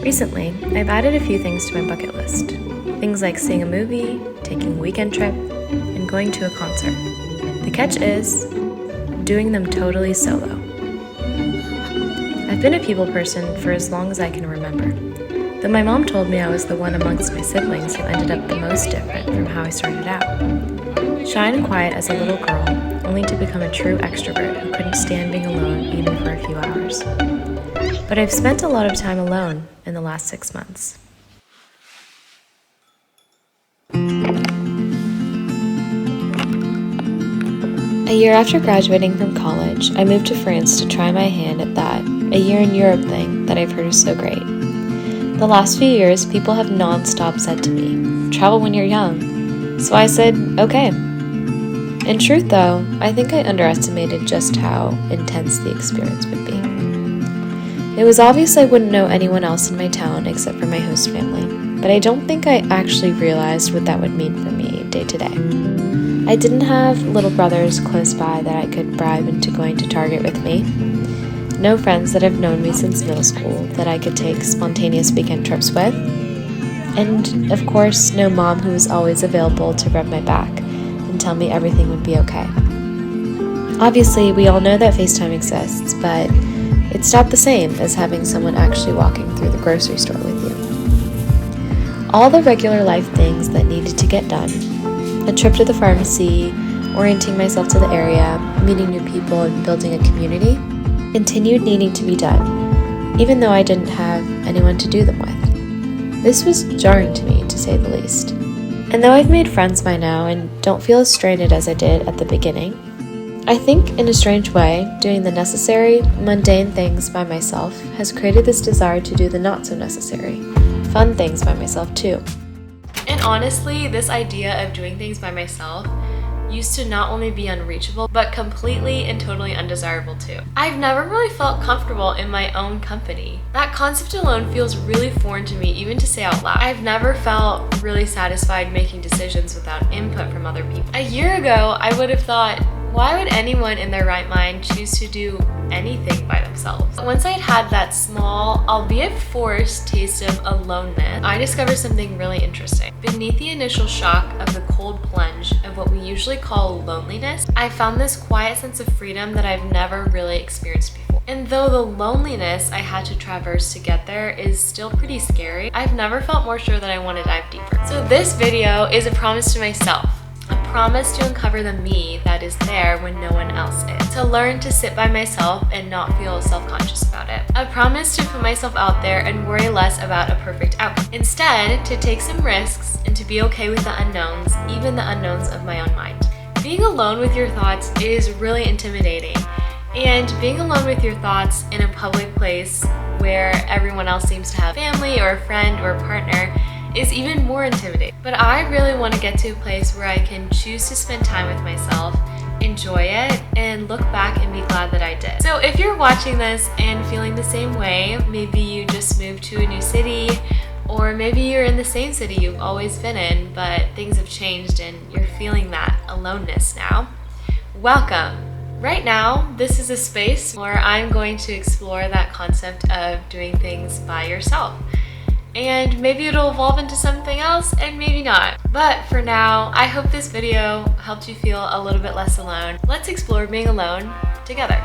Recently, I've added a few things to my bucket list. Things like seeing a movie, taking a weekend trip, and going to a concert. The catch is doing them totally solo. I've been a people person for as long as I can remember, though my mom told me I was the one amongst my siblings who ended up the most different from how I started out. Shy and quiet as a little girl, only to become a true extrovert who couldn't stand being alone even for a few hours. But I've spent a lot of time alone in the last 6 months. A year after graduating from college, I moved to France to try my hand at that a year in Europe thing that I've heard is so great. The last few years, people have non-stop said to me, travel when you're young. So I said, okay. In truth though, I think I underestimated just how intense the experience would be. It was obvious I wouldn't know anyone else in my town except for my host family, but I don't think I actually realized what that would mean for me day to day. I didn't have little brothers close by that I could bribe into going to Target with me. No friends that have known me since middle school that I could take spontaneous weekend trips with. And, of course, no mom who was always available to rub my back and tell me everything would be okay. Obviously, we all know that FaceTime exists, but it's not the same as having someone actually walking through the grocery store with you. All the regular life things that needed to get done, a trip to the pharmacy, orienting myself to the area, meeting new people, and building a community, continued needing to be done, even though I didn't have anyone to do them with. This was jarring to me, to say the least. And though I've made friends by now and don't feel as strained as I did at the beginning, I think, in a strange way, doing the necessary, mundane things by myself has created this desire to do the not-so-necessary, fun things by myself too. And honestly, this idea of doing things by myself used to not only be unreachable, but completely and totally undesirable too. I've never really felt comfortable in my own company. That concept alone feels really foreign to me, even to say out loud. I've never felt really satisfied making decisions without input from other people. A year ago, I would have thought, why would anyone in their right mind choose to do anything by themselves? Once I'd had that small, albeit forced, taste of aloneness, I discovered something really interesting. Beneath the initial shock of the cold plunge of what we usually call loneliness, I found this quiet sense of freedom that I've never really experienced before. And though the loneliness I had to traverse to get there is still pretty scary, I've never felt more sure that I want to dive deeper. So this video is a promise to myself. A promise to uncover the me that is there when no one else is. To learn to sit by myself and not feel self-conscious about it. A promise to put myself out there and worry less about a perfect outcome. Instead, to take some risks and to be okay with the unknowns, even the unknowns of my own mind. Being alone with your thoughts is really intimidating. And being alone with your thoughts in a public place where everyone else seems to have family or a friend or a partner is even more intimidating. But I really want to get to a place where I can choose to spend time with myself, enjoy it, and look back and be glad that I did. So if you're watching this and feeling the same way, maybe you just moved to a new city, or maybe you're in the same city you've always been in, but things have changed and you're feeling that aloneness now, welcome. Right now, this is a space where I'm going to explore that concept of doing things by yourself. And maybe it'll evolve into something else, and maybe not. But for now, I hope this video helped you feel a little bit less alone. Let's explore being alone together.